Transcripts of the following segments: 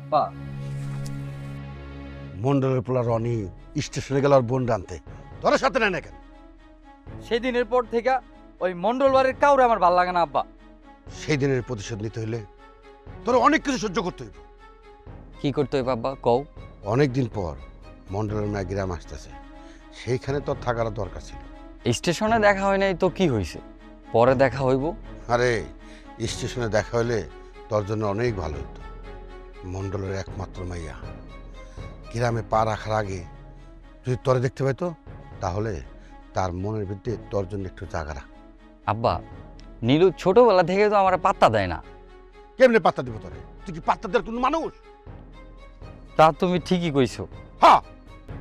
আব্বা, মন্ডলের পোলা রনি স্টেশনে গেল আর বোন আনতে, তোর সাথে নেয় না কেন? সেদিনের পর থেকে ওই মন্ডল বাড়ির কাউরে আমার ভাল লাগে না আব্বা। সেই দিনের প্রতিশোধ নিতে হইলে তোর অনেক কিছু সহ্য করতে হইব। কি করতে হবে আব্বা কও? অনেকদিন পর মন্ডলের মেয়ে গ্রাম আসতেছে, সেইখানে তোর থাকার দরকার ছিল। স্টেশনে দেখা হয় নাই তো কি হয়েছে, পরে দেখা হইব। আরে স্টেশনে দেখা হইলে তোর জন্য অনেক ভালো হতো। মন্ডলের একমাত্র মাইয়া গ্রামে পা রাখার আগে যদি তোরে দেখতে পাইতো, তাহলে তার মনের ভিতরে তোর জন্য একটু জায়গা রাখ। আব্বা, নীলু ছোটবেলা থেকে তো আমার পাত্তা দেয় না। কেমনে পাত্তা দিব তোরে? তুই কি পাত্তা দেওয়ার কোনো মানুষ? তা তুমি ঠিকই কইছো। হ্যাঁ,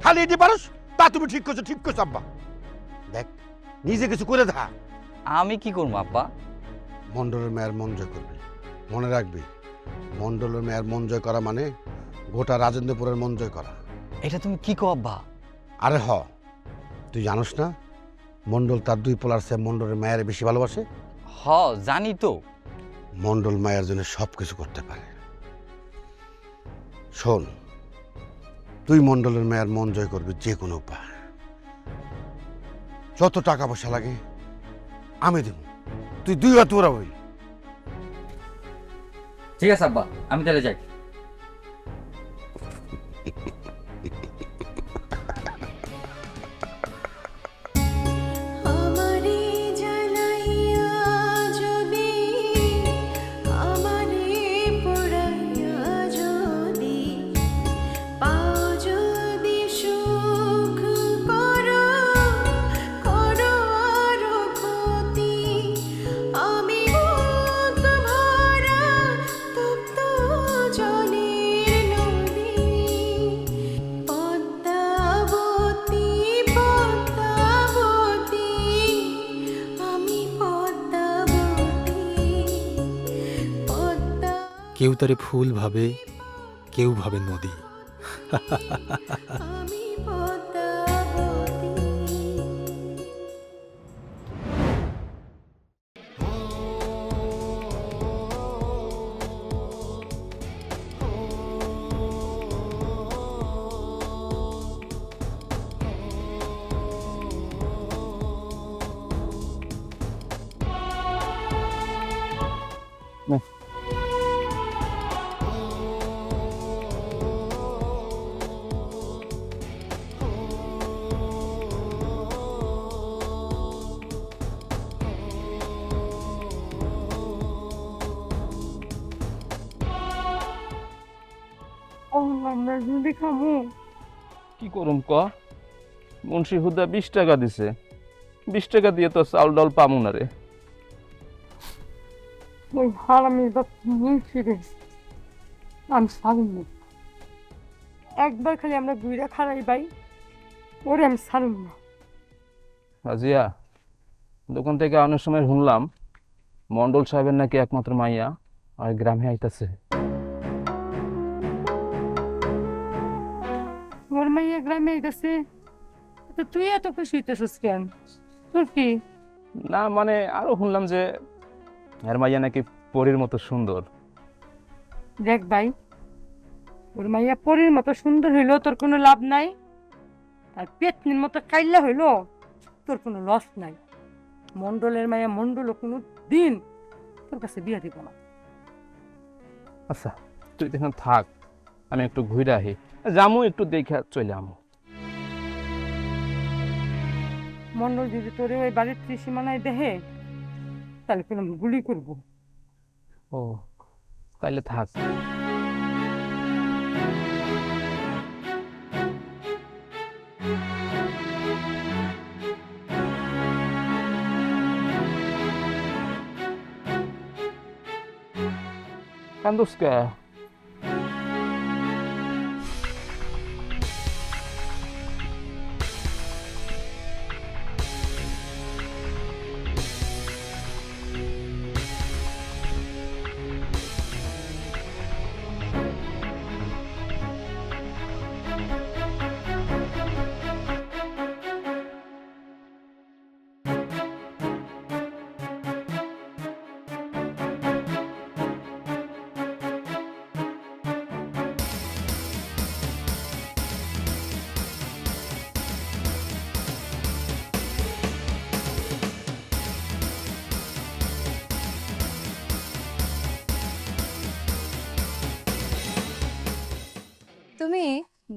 খালি এটি পারস, তা তুমি ঠিক করছো, ঠিক করছো আব্বা। দেখ, নিজে কিছু করে দেখা। আমি কি করবো আব্বা? মন্ডলের মেয়ের মন জয় করবি, মনে রাখবি, মন্ডলের মেয়ের মন জয় করা মানে গোটা রাজেন্দ্রপুরের মন জয় করা। এটা তুমি কি কো আব্বা? আরে তুই জানোস না মন্ডল তার দুই পোলার সে মন্ডলের মায়ের বেশি ভালোবাসে। হ, জানি তো। মন্ডল মায়ের জন্য সব কিছু করতে পারে। শোন, তুই মন্ডলের মায়ের মন জয় করবি যে কোনো উপায়, যত টাকা পয়সা লাগে আমি দেব, তুই দুই হাত উড়াবি। ঠিক আছে আব্বা, আমি তাহলে যাই। কেউ তারে ফুল ভাবে, কেউ ভাবে নদী। কি করুম ক? মুন্সি হুদা 20 টাকা দিছে, 20 টাকা দিয়ে তো চাউল ডাল পামু না রে। ওই হারামি মুন্সি রে, আমি ছাড়ুন না। একবার খালি আমরা দুইটা খারাই ভাই, ওরে আমি ছাড়ুন না। রাজিয়া, দোকান থেকে অনেক সময় শুনলাম মন্ডল সাহেবের নাকি একমাত্র মাইয়া আর গ্রামে আইতাছে। ওর মাইয়া গ্রামে গেছে, তো তুই এত খুশি হইতেছিস কেন? তোর কি? না মানে আরো শুনলাম যে এর মাইয়া নাকি পরীর মতো সুন্দর। দেখ ভাই, ওর মাইয়া পরীর মতো সুন্দর হইলো তোর কোনো লাভ নাই, আর পেতনির মতো কাইল্লা হইলো তোর কোনো লস নাই। মন্ডলের মাইয়া মন্ডল কোনো দিন তোর কাছে বিয়া দিব না। আচ্ছা তুই দেখুন থাক, আমি একটু ঘুরে আহি, যামু একটু দেখে চলে আমু। মন্ডল যদি তোরে ওই বাড়ির ত্রিসীমানায় দেহে, তাহলে কিন্তু আমি গুলি করবো। ও তাইলে থাক। কান্দুস কে?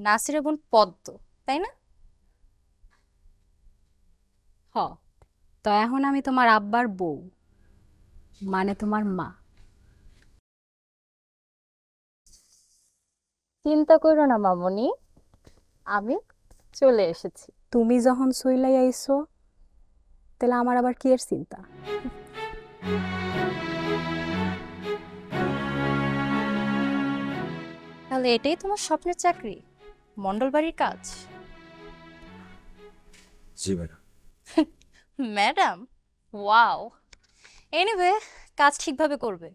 নাসিরের বোন পদ্ম, তাই না? হ, তো এখন আমি তোমার আব্বার বউ, মানে তোমার মা। চিন্তা করো না মামনি, আমি চলে এসেছি। তুমি যখন সইলাই আইছো, তাহলে আমার আবার কি এর চিন্তা? তাহলে এটাই তোমার স্বপ্নের চাকরি, মন্ডল বাড়ির কাজ? জি ম্যাডাম। Madam, wow. এনিওয়ে, কাজ ঠিকভাবে করবে,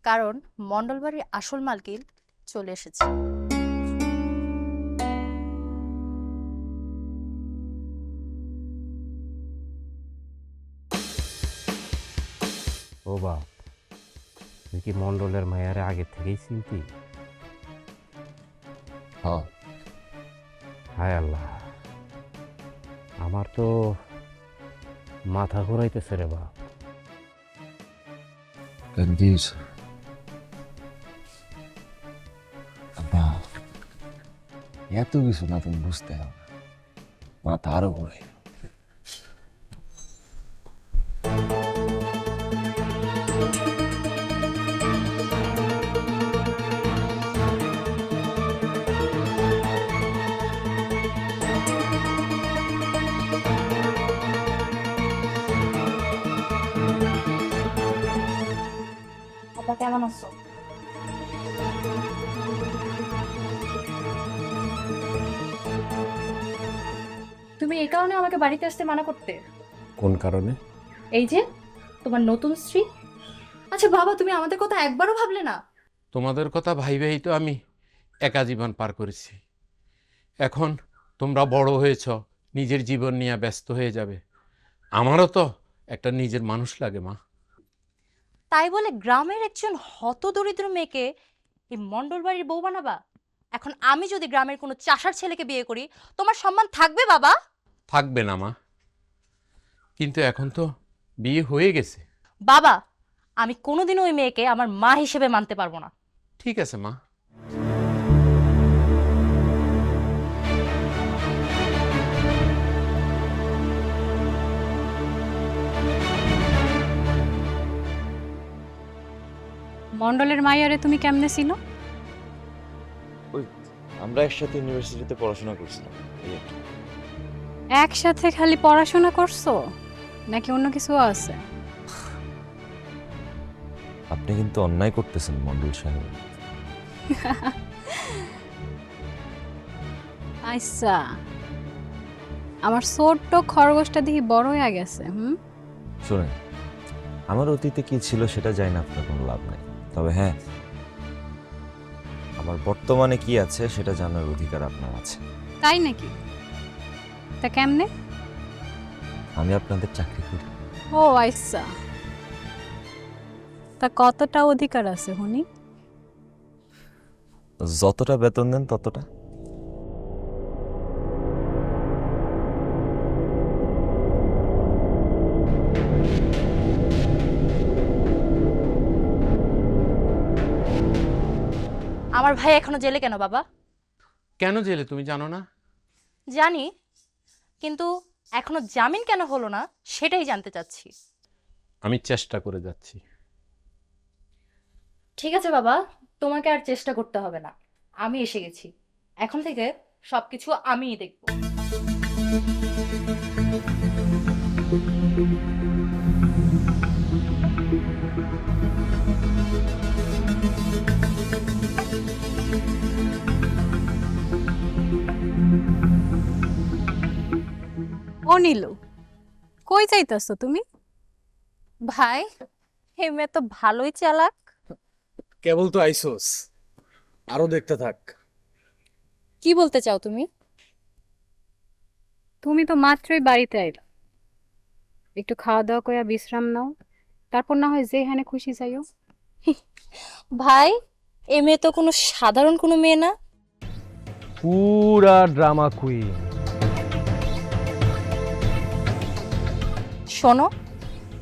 কারণ মন্ডল বাড়ির আসল মালকিন চলে এসেছে। ও বাপ, তুই কি মন্ডলের মায়ারে আগে থেকেই চিনতি? হ্যাঁ। হায় আল্লাহ, আমার তো মাথা ঘুরাইতেছে রে বাপ। কেন কি হয়েছে? আব্বা, এত কিছু না তুমি বুঝতে হবে, মাথা আরো ঘুরে। আপা কেমন আছো? তুমি এই কারণে আমাকে বাড়িতে আসতে মানা করতে? কোন কারণে? এই যে তোমার নতুন স্ত্রী। আচ্ছা বাবা, তুমি আমাদের কথা একবারও ভাবলে না? তোমাদের কথা ভাইবেই তো আমি একা জীবন পার করেছি। এখন তোমরা বড় হয়েছ, নিজের জীবন নিয়ে ব্যস্ত হয়ে যাবে। আমারও তো একটা নিজের মানুষ লাগে মা। তাই বলে গ্রামের একজন হতদরিদ্র মেয়েকে এই মন্ডল বাড়ির বউ বানাবা? এখন আমি যদি গ্রামের কোনো চাষার ছেলেকে বিয়ে করি, তোমার সম্মান থাকবে বাবা? থাকবে না মা, কিন্তু এখন তো বিয়ে হয়ে গেছে। বাবা, আমি কোনোদিনও ওই মেয়েকে আমার মা হিসেবে মানতে পারবো না। ঠিক আছে মা। মন্ডলের মাইয়ারে তুমি কেমনে ছিল? ওই আমরা একসাথে ইউনিভার্সিটিতে পড়াশোনা করছিলাম, এই আর কি। একসাথে খালি পড়াশোনা করছো নাকি অন্য কিছু আছে? আপনি কিন্তু অন্যায় করতেছেন মন্ডল সাহেব। আচ্ছা, আমার ছোট্ট খরগোশটা দেখি বড় হয়ে গেছে। শোনেন, আমার অতীতে কি ছিল সেটা জানি না, আপনার কোনো লাভ নাই। তবে হ্যাঁ, আমার বর্তমানে কি আছে সেটা জানার অধিকার আপনার আছে। তাই নাকি? তা কেমনে? আমি আপনাদের চাকরি করি। ও আচ্ছা, তা কতটা অধিকার আছে হুনি? যতটা বেতন দেন ততটা। আমার ভাই এখনো জেলে কেন বাবা? কেন জেলে তুমি জানো না? জানি, কিন্তু এখনো জামিন কেন হলো না সেটাই জানতে চাচ্ছি। আমি চেষ্টা করে যাচ্ছি। ঠিক আছে বাবা, তোমাকে আর চেষ্টা করতে হবে না, আমি এসে গেছি। এখন থেকে সবকিছু আমিই দেখব। ও নীলু, কই যাইতাছো তুমি? ভাই, এই মেয়ে তো ভালোই চালাক। কেবল তো আইসোস, আরো দেখতে থাক। কি বলতে চাও তুমি? তুমি তো মাত্রই বাড়িতে আইলা, একটু খাওয়া দাওয়া করে বিশ্রাম নাও, তারপর না হয় যেখানে খুশি যাইও। ভাই, এই মেয়ে তো কোনো সাধারণ কোনো মেয়ে না। পুরা ড্রামা কুইন। শোনো,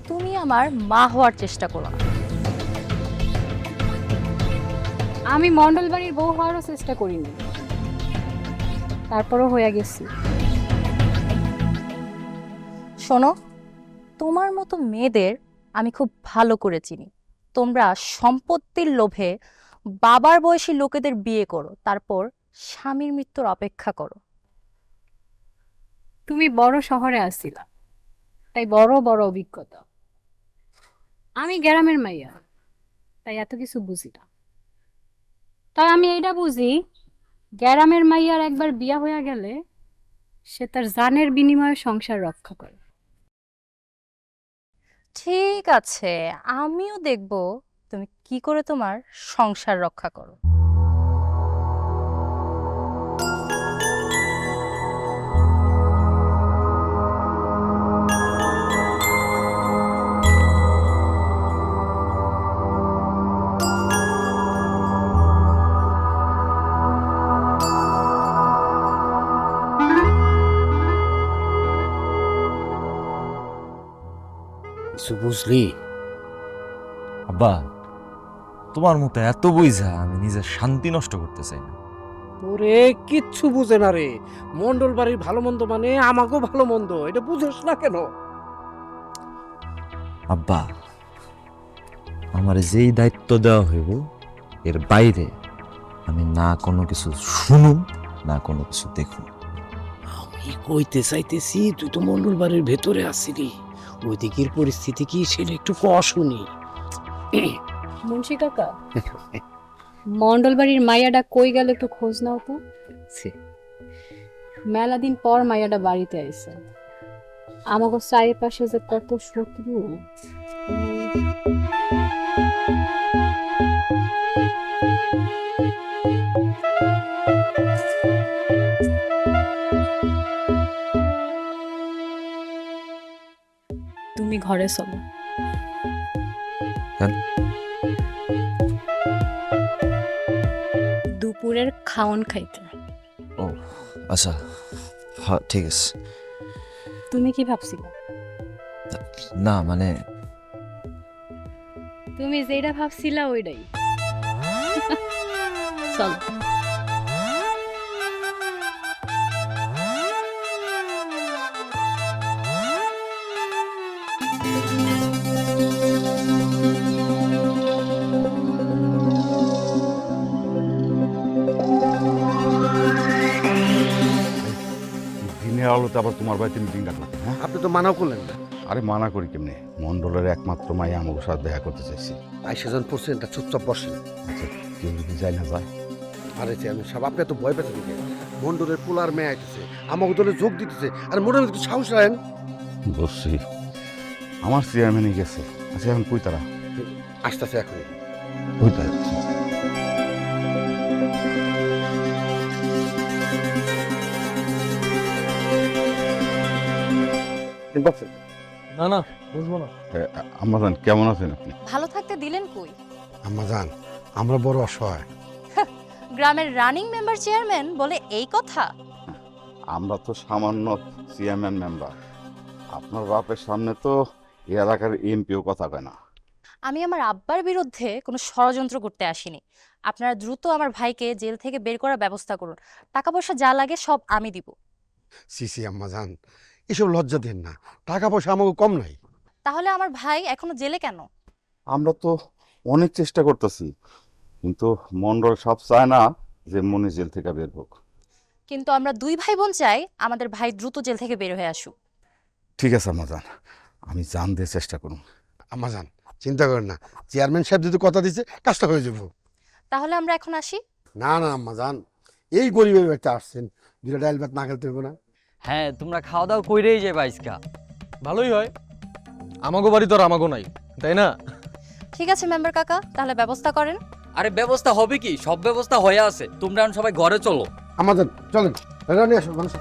তুমি আমার মা হওয়ার চেষ্টা করো না। আমি মন্ডল বাড়ির বউ হওয়ারও চেষ্টা করিনি, তারপরও হয়ে গেছি। শোনো, তোমার মতো মেয়েদের আমি খুব ভালো করে চিনি। তোমরা সম্পত্তির লোভে বাবার বয়সী লোকেদের বিয়ে করো, তারপর স্বামীর মৃত্যুর অপেক্ষা করো। তুমি বড় শহরে আসছিলা, তাই বড় বড় অভিজ্ঞতা। আমি গ্রামের মাইয়া, তাই এত কিছু বুঝি না। তাই আমি এইটা বুঝি, গ্রামের মাইয়ার একবার বিয়া হয়ে গেলে সে তার জানের বিনিময়ে সংসার রক্ষা করে। ঠিক আছে, আমিও দেখব তুমি কি করে তোমার সংসার রক্ষা করো। কিছু বুঝলি? আব্বা, তোমার মতো এত বুঝা আমি নিজের শান্তি নষ্ট করতে চাই না। ওরে কিচ্ছু বুঝে না রে। মন্ডল বাড়ির ভালো মন্দ মানে আমাকেও ভালো মন্দ, এটা বুঝোস না কেন? আব্বা, আমার যেই দায়িত্ব দেওয়া হইব এর বাইরে আমি না কোনো কিছু শুনুম না কোনো কিছু দেখুন। আমি কইতে চাইতেছি, তুই তো মন্ডল বাড়ির ভেতরে আসছিলি, ওই দিকের পরিস্থিতি কি সেটা একটু শুনি। মুন্সি কাকা, মন্ডল বাড়ির মাইয়াটা কই গেল একটু খোঁজ নাও তো। মেলা দিন পর মাইয়াটা বাড়িতে আইছে। আমাকে চারিপাশে যে কত শত্রু। তুমি ঘরে চলো। কেন? দুপুরের খাওন খাইতে। ও আচ্ছা, হ্যাঁ ঠিক আছে। তুমি কি ভাবছিলা? না মানে তুমি যেটা ভাবছিলা ওইটাই। চলো। দিনের আলোতে আবার তোমার বাড়িতে মিটিং ডাকলাম, হ্যাঁ? আপনি তো মানাও করলেন না। আরে মানা করি কেমনে? মন্ডলের একমাত্র মাইয়া আমাকে সাথে দেখা করতে চাইছি। আইসা জন পড়ছেন, তা চুপচাপ বসেন। আচ্ছা, কেউ যদি যাই না যায়? আরে চেয়ারম্যান সাহেব, আপনি এত ভয় পেতেন কেন? মন্ডলের পোলার মেয়ে আইতেছে, আমাকে দলে যোগ দিতেছে, আর মনে একটু সাহস রাখেন। বসছি, আমার চেয়ারম্যানই গেছে। আচ্ছা, এখন কই তারা? আসতেছে এখন। কই তারা? না না, বুঝবো না। আম্মাজান কেমন আছেন আপনি? ভালো থাকতে দিলেন কই? আম্মাজান, আমরা বড় অসহায়। গ্রামের রানিং মেম্বার চেয়ারম্যান বলে এই কথা? আমরা তো সামান্য চেয়ারম্যান মেম্বার। আপনার বাপের সামনে তো এই এলাকার এমপিও কথা কয় না। আমি আমার আব্বার বিরুদ্ধে কোনো ষড়যন্ত্র করতে আসিনি। আপনারা দ্রুত আমার ভাইকে জেল থেকে বের করার ব্যবস্থা করুন। টাকা পয়সা যা লাগে সব আমি দিব। সিসি আম্মাজান, এসব লজ্জা দেন না। টাকা পয়সা আমাকে কম নাই। তাহলে আমার ভাই এখনো জেলে কেন? আমরা তো অনেক চেষ্টা করতেছি, কিন্তু মন্ডল সব চায় না যে মনি জেল থেকে বের হোক। কিন্তু আমরা দুই ভাই বোন চাই আমাদের ভাই দ্রুত জেল থেকে বের হয়ে আসুক। ঠিক আছে আম্মাজান, আমি জান দিয়ে চেষ্টা করুন। আম্মাজান চিন্তা করেন না, চেয়ারম্যান সাহেব যদি কথা দিছে কাজটা হয়ে যাব। তাহলে আমরা এখন আসি। না না আম্মাজান, এই গরিবের বাড়িতে আসছেন, দুটা ডাইল ভাত না খেলতে হবে না? হ্যাঁ, তোমরা খাওয়া দাওয়া কইরেই যাবে আজকা। ভালোই হয়, আমাগো বাড়ি তো আর আমাগো নাই, তাই না? ঠিক আছে মেম্বার কাকা, তাহলে ব্যবস্থা করেন। আরে ব্যবস্থা হবে কি, সব ব্যবস্থা হয়ে আছে। তোমরা এখন সবাই ঘরে চলো। আম্মাজান চলেন, রানি আসো মানুষ।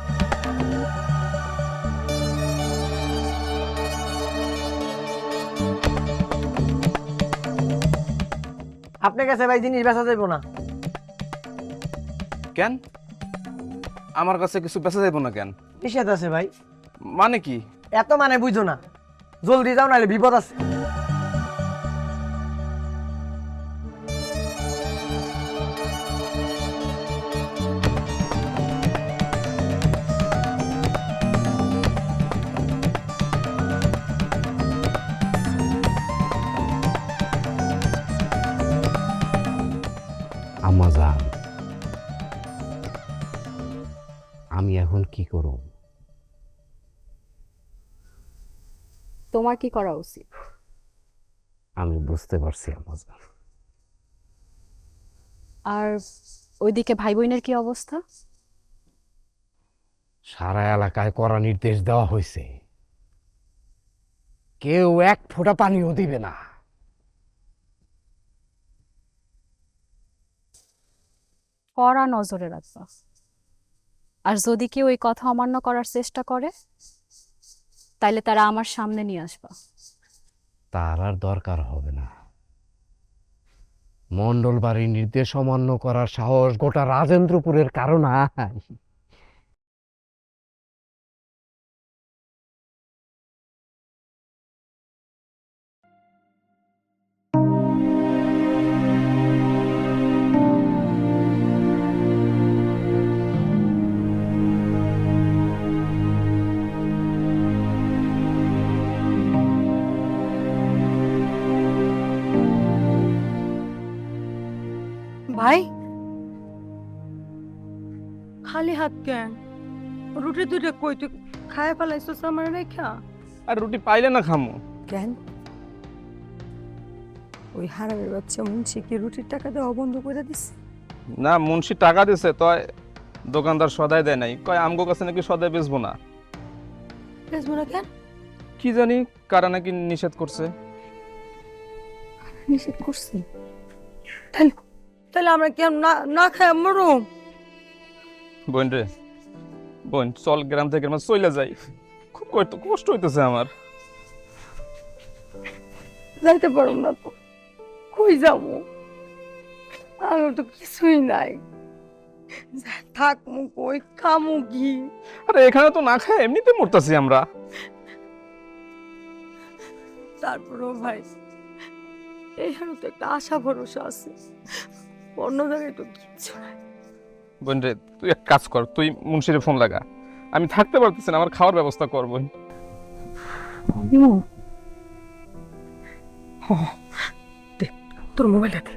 আপনার কাছে ভাই জিনিস বেচা যাইব না। কেন আমার কাছে কিছু বেচা যাইব না কেন? নিষেধ আছে ভাই। মানে কি? এত মানে বুঝো না, জলদি যাও নাহলে বিপদ আছে। এখন কি করব? তোমার কি করা উচিত? আমি বুঝতে পারছি আম্মাজান। আর ওইদিকে ভাই বোনের কি অবস্থা? সারা এলাকায় কড়া নির্দেশ দেওয়া হয়েছে, কেউ এক ফোঁটা পানিও দিবে না। কড়া নজরে রাখবা। আর যদি কেউ এই কথা অমান্য করার চেষ্টা করে তাইলে তারা আমার সামনে নিয়ে আসবা। তার আর দরকার হবে না। মন্ডল বাড়ির নির্দেশ অমান্য করার সাহস গোটা রাজেন্দ্রপুরের কারণ নাই। ভাই খালি হাত কেন? রুটি দুটো কই তুই খায় ফেলাইছস আমার রেখা? আর রুটি পাইলে না খামু? কেন? ওই হারামের বাচ্চা মুন্সি কি রুটির টাকা দেওয়া বন্ধ করে দিছে? না, মুন্সি টাকা দিছে, তয় দোকানদার সদাই দেয় নাই, কয় আমগো কাছে নাকি সদাই বেচবো না। বেচবো না কেন? কি জানি কারা নাকি নিষেধ করছে। নিষেধ করছে? তাহলে তাহলে আমরা কেন না না খায় মরুম? বোন রে বোন, চল গ্রাম থেকে আমরা চলে যাই, খুব কষ্ট হইতেছে আমার। যাইতে পারবো না তো, কই যাবো? আমার তো কিছুই নাই, থাকমু কই, খামু কি? আরে এখানে তো না খায় এমনিতে মরতাছি আমরা। তারপরও ভাই এইখানে তো একটা আশা ভরসা আছে, অন্য জায়গায় তো কিচ্ছু নাই। বোন রে, তুই এক কাজ কর, তুই মুন্সিরে ফোন লাগা, আমি থাকতে পারতেছি না, আমার খাওয়ার ব্যবস্থা কর বোন। দে তোর মোবাইলটা দে।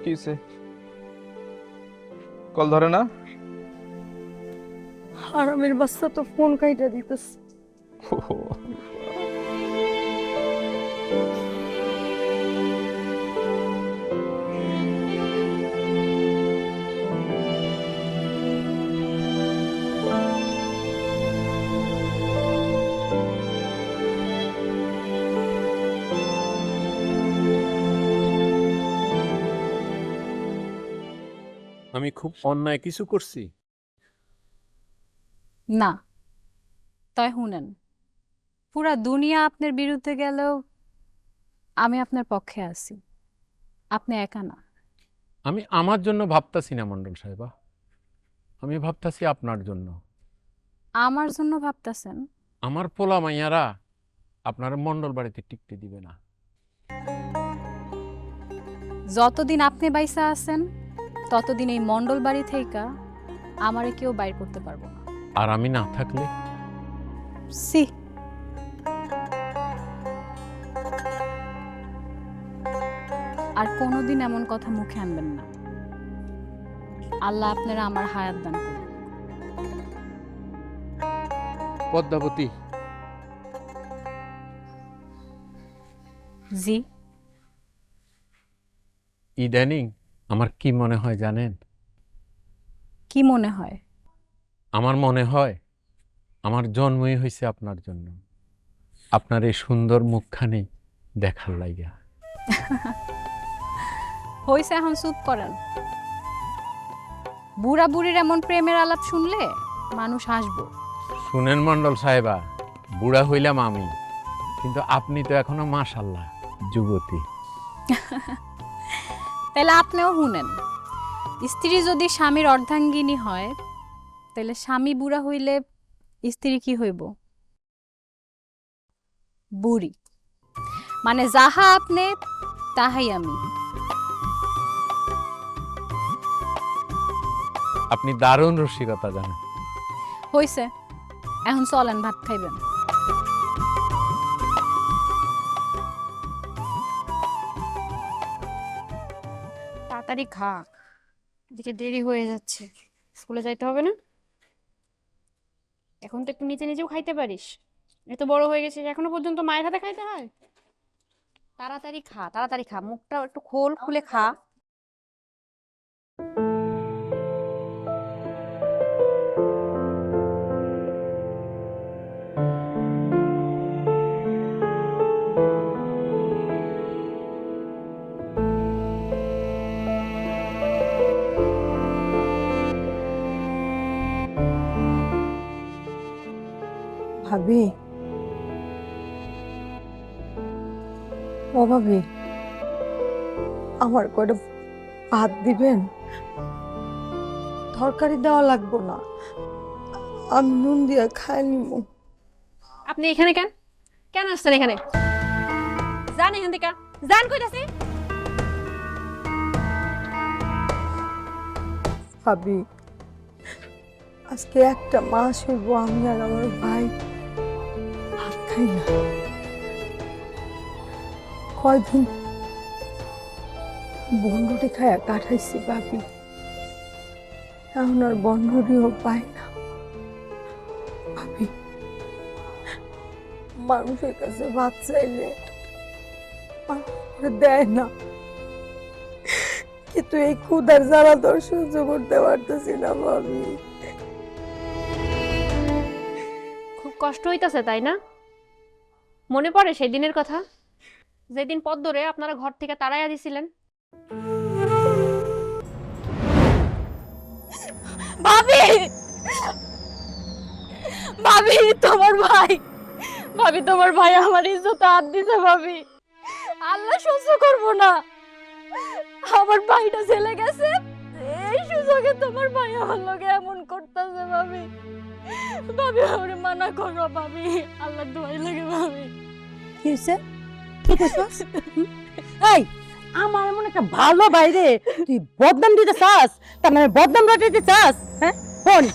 কিছে কল ধরে না? হারামের বাচ্চা তো ফোন কাইটা দিতেছে। আমি খুব অন্যায় কিছু করছি? না, তাই শুনেন, পুরা দুনিয়া আপনার বিরুদ্ধে গেলেও আমি আপনার পক্ষে আছি, আপনি একা না। আমি আমার জন্য ভাবতাছি না মন্ডল সাহেবা, আমি ভাবতাছি আপনার জন্য। আমার জন্য ভাবতেছেন? আমার পোলা মাইয়ারা আপনার মন্ডল বাড়িতে টিকতে দিবে না। যতদিন আপনি বাইসা আছেন ততদিন এই মন্ডল বাড়ি থেকে আমারে কেউ বাইর করতে পারবো না। আর আমি না থাকলে? সি, আর কোনোদিন এমন কথা মুখে আনবেন না। আল্লাহ আপনারা আমার হায়াত দান করুন। পদ্মাবতী, জি? ইদানিং আমার কি মনে হয় জানেন? কি মনে হয়? আমার মনে হয় আমার জন্মই হয়েছে আপনার জন্য, আপনার এই সুন্দর মুখখানি দেখার লাইগা। হইছে, এখন চুপ করেন। বুড়া বুড়ির এমন প্রেমের আলাপ শুনলে মানুষ হাসবো। শুনেন মন্ডল সাহেবা, বুড়া হইলাম আমি, কিন্তু আপনি তো এখনো মাশাআল্লাহ যুবতী। তাহলে আপনিও শুনেন, স্ত্রী যদি স্বামীর অর্ধাঙ্গিনী হয় তাহলে স্বামী বুড়া হইলে স্ত্রী কি হইব? বুড়ি। মানে যাহা আপনি তাহাই আমি। আপনি দারুণ রসিকতা জানেন। হইছে, এখন চলেন ভাত খাইবেন। তাড়াতাড়ি খা, এদিকে দেরি হয়ে যাচ্ছে, স্কুলে যাইতে হবে না? এখন তো একটু নিচে নিচেও খাইতে পারিস, এত বড় হয়ে গেছিস এখনো পর্যন্ত মায়ের হাতে খাইতে হয়। তাড়াতাড়ি খা, তাড়াতাড়ি খা, মুখটা একটু খোল, খুলে খা। ভাবি, ও ভাবি, আমার কয়টা ভাত দিবেন? তরকারি দেওয়া লাগবো না, আমি নুন দিয়া খাই নিব। আপনি এখানে কেন কেন আসছেন এখানে? যান এখান থেকে, যান কইতাছি। ভাবি, আজকে একটা মাস হইব আমি আর আমার ভাই ভাত খাই না। কয়দিন বন্ধুটি খায়া কাটাইছি ভাবি, এখন আর বন্ধুটিও পাই না। ভাবি, মানুষের কাছে ভাত চাইলে দেয় না, কিন্তু এই ক্ষুধার জ্বালা তো সহ্য করতে পারতেছি না ভাবি। খুব কষ্ট হইতাছে তাই না? মনে পড়ে সেই দিনের কথা, যেদিন পথ ধরে আপনারা ঘর থেকে তাড়াইয়া দিছিলেন? ভাবি, ভাবি তোমার ভাই, ভাবি তোমার ভাই আমার ইজ্জতে হাত দিছে ভাবি, আল্লাহ সহ্য করবো না। আমার ভাইটা চলে গেছে, এই সুযোগে তোমার ভাই আমার লগে এমন করতেছে ভাবি। ভাবি ওরে মানা করো ভাবি, আল্লাহ দোয়াই লাগে ভাবি। কি হইছে? কি কইছস? এই, আমার এমন একটা ভালো বাইরে তুই বদনাম দিতে চাস, তার মানে বদনাম রটাইতে চাস? হ্যাঁ, শোন,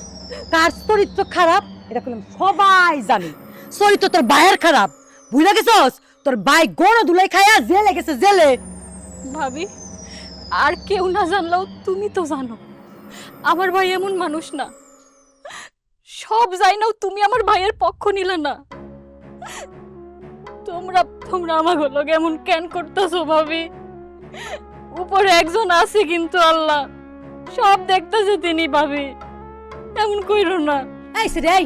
কার চরিত্র খারাপ এটা কইলাম সবাই জানে। চরিত্র তোর ভাইয়ের খারাপ, বুঝলা গেছস? তোর ভাই গরু ধুলাই খায়া জেলে গেছে, জেলে। ভাবি, আর কেউ না জানলেও তুমি তো জানো আমার ভাই এমন মানুষ না। সব জানাও তুমি আমার ভাইয়ের পক্ষ নিলে না। তোমরা তোমরা আমার লগে এমন কেন করতেছো ভাবি? উপরে একজন আছে কিন্তু আল্লাহ সব দেখতেছে তিনি ভাবি, এমন কইরো না। এই সে এই,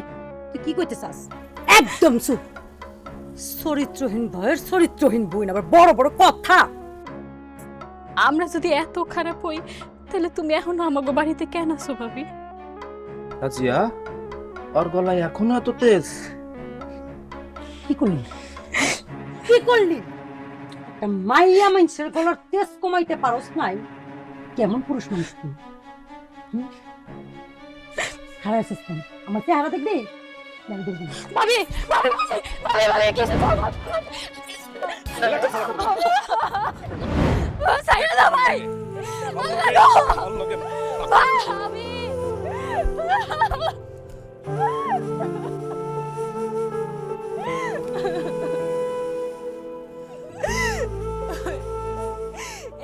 তুই কি কইতে চাস? একদম চুপ। চরিত্রহীন ভাইয়ের চরিত্রহীন বোন, আবার বড় বড় কথা। আমরা যদি এত খারাপ হই তাহলে তুমি এখনো আমাকে বাড়িতে কেন আছো ভাবি? রাজিয়া, ওর গলায় এখনো এত তেজ? কি করলি? কি করলি? একটা মাইয়া মানুষের গলার তেজ কমাইতে পারস নাই? কেমন পুরুষ মানুষ তুই? হারাই সিস্টেম আমার চেহারা দেখবি? ভাবি, ভাবি, ভাবি, ভাবি, কিছু করো। সাইরা দাও ভাই। ভাবি,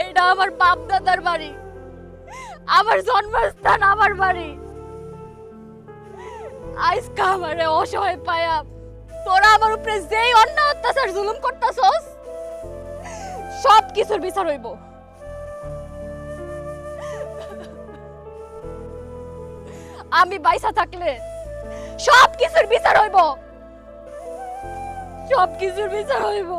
এটা আমার বাপ দাদার বাড়ি, আমার জন্মস্থান, আমার বাড়ি। আজকে আমারে অসহায় পায়া তোরা আমার উপরে যেই অন্যায় অত্যাচার জুলুম করতাছস সব কিছুর বিচার হইব। আমি বাইসা থাকলে সব কিছুর বিচার হইব, সব কিছুর বিচার হইব।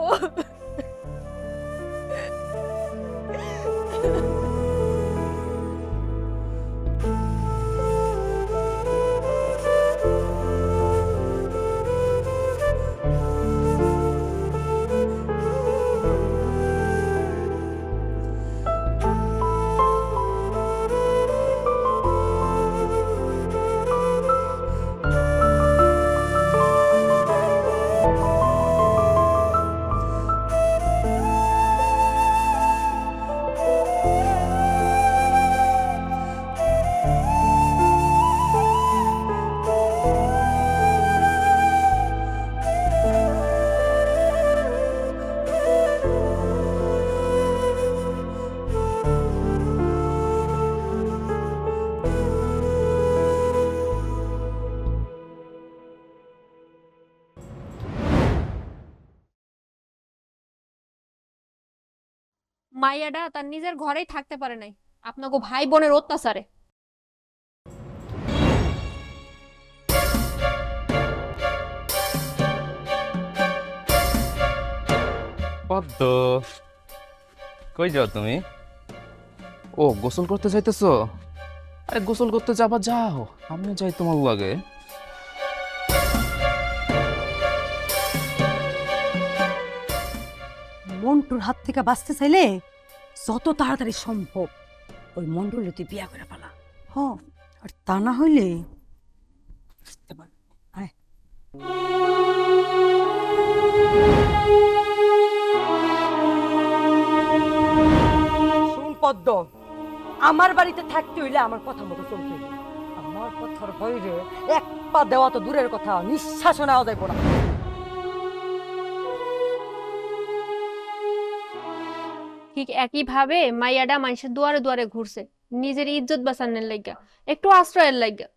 মাইয়াডা তার নিজের ঘরেই থাকতে পারে নাই আপনাকে ভাই বোনের অত্যাচারে। পদ্ম, কই যাও তুমি? ও গোসল করতে চাইতেছো? আরে গোসল করতে যাবা, যাও, আমিও যাই তোমার লাগে। মন্টুর হাত থেকে বাঁচতে চাইলে যত তাড়াতাড়ি সম্ভব ওই মন্ডলে তুই বিয়া করে ফেলা। হ, আর তা না হইলে আয়। শোন পদ্ম, আমার বাড়িতে থাকতে হইলে আমার কথা মতো চলতে হইবে। আমার কথার বাইরে এক পা দেওয়া তো দূরের কথা, নিঃশ্বাসও নেওয়া যাইব না। ঠিক একইভাবে মাইয়াডা মানুষের দুয়ারে দুয়ারে ঘুরছে নিজের ইজ্জত বাঁচানোর লাইগা, একটু আশ্রয়ের লাইগা।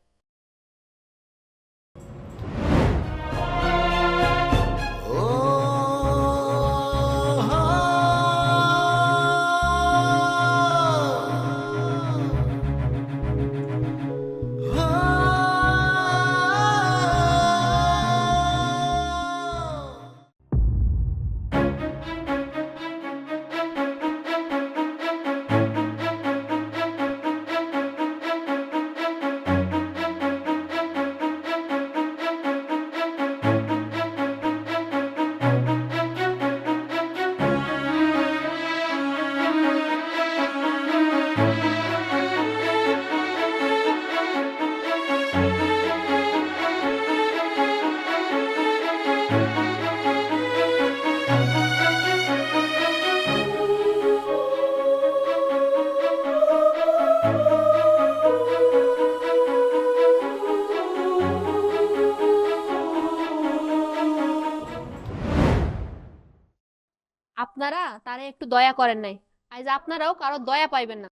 আপনারা তারে একটু দয়া করেন নাই, আজ আপনারাও কারো দয়া পাইবেন না।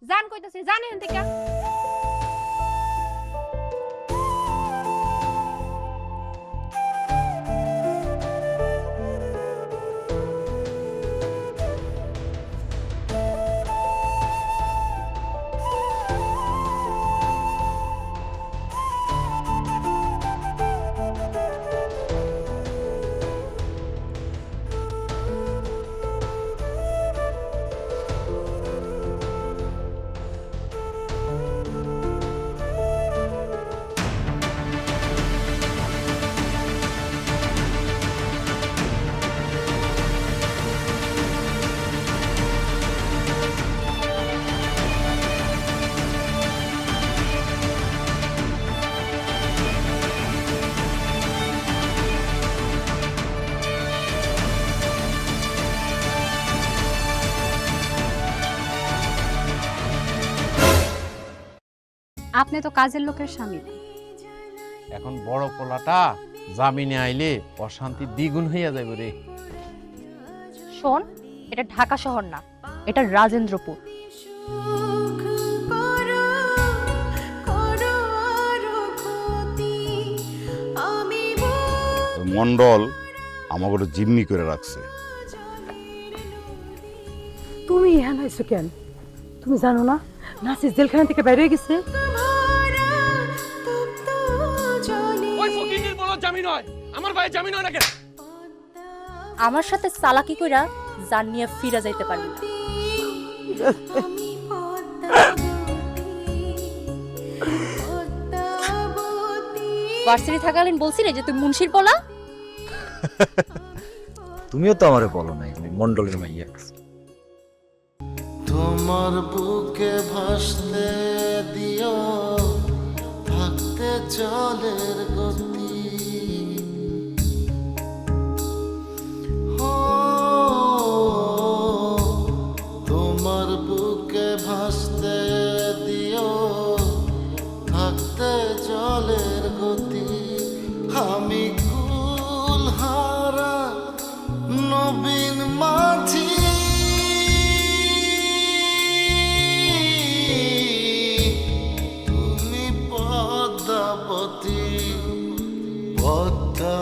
জান কইতাছি, জান এখান থেকে। আপনি তো কাজের লোকের স্বামী। এখন বড় পোলাটা জামিনে আইলে অশান্তি দ্বিগুণ হইয়া যাবে রে। শোন, এটা ঢাকা শহর না, এটা রাজেন্দ্রপুর। মন্ডল আমাকে জিম্মি করে রাখছে। তুমি এখানে আইছো কেন? তুমি জানো না নাসির জেলখানা থেকে বাইরে হয়ে গেছে? আমার সাথে চালাকি কইরা জান নিয়ে ফিরে যাইতে পারবি না। ভার্সিটি থাকালীন বলছিলে যে তুই মুন্সির পোলা। তুমিও তো আমারে বলো নাই আমি মন্ডলের মাইয়া। তোমার বুকে ভাসতে দিও থাকতে জলের গতি, তোমার বুকে ভাসতে দিও থাকতে জলের গতি। আমি কুলহারা নবীন মাঝি, তুমি পদ্মাবতী পদ্মা